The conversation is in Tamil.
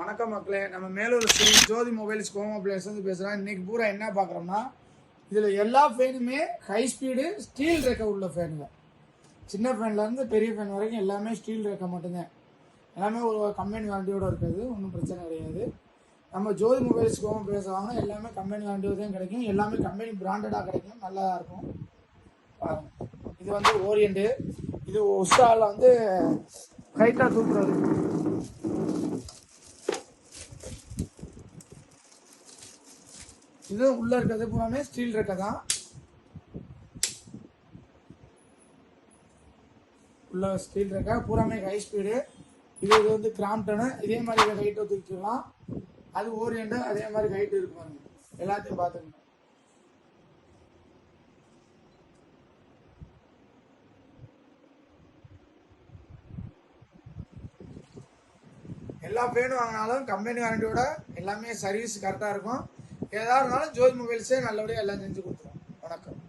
வணக்கம் மக்களே, நம்ம மேலூர் ஸ்ரீ ஜோதி மொபைல்ஸ் கோமா பிளேஸ் வந்து பேசுகிறோம். இன்றைக்கி பூரா என்ன பார்க்குறோம்னா, இதில் எல்லா ஃபேனுமே ஹை ஸ்பீடு ஸ்டீல் ரேக்கை உள்ள ஃபேனுங்க. சின்ன ஃபேன்லேருந்து பெரிய ஃபேன் வரைக்கும் எல்லாமே ஸ்டீல் ரேக்கை மட்டும்தான். எல்லாமே ஒரு கம்பெனி வாரண்டியோடு இருக்குது, ஒன்றும் பிரச்சனை கிடையாது. நம்ம ஜோதி மொபைல்ஸ் கோமா பிளேஸ் வாங்கினா எல்லாமே கம்பெனி வாரண்டியோடு தான் கிடைக்கும். எல்லாமே கம்பெனி பிராண்டடாக கிடைக்கும், நல்லா இருக்கும். இது வந்து ஓரியன்ட்டு, இது உஷாவில் வந்து கைட்டாக தூக்குறது. இது உள்ள இருக்கிறது பூராமே ஸ்டீல் ரேக்கை தான். உள்ள ஸ்டீல் ரேக்கை பூராமே ஹை ஸ்பீடு. இது வந்து கிராம்டனு, இதே மாதிரி ஹைட்டை தூக்கிக்கலாம். அது ஓரியன்ட், அதே மாதிரி ஹைட்டு இருக்கு பாருங்க. எல்லாத்தையும் பார்த்துக்கணும். எல்லா ஃபேனும் வாங்கினாலும் கம்பெனி வாரண்டியோட எல்லாமே சர்வீஸ் கரெக்டாக இருக்கும். ஏதாவது இருந்தாலும் ஜோதி மொபைல்ஸே நல்லபடியாக எல்லாம் செஞ்சு கொடுத்துருவோம். வணக்கம்.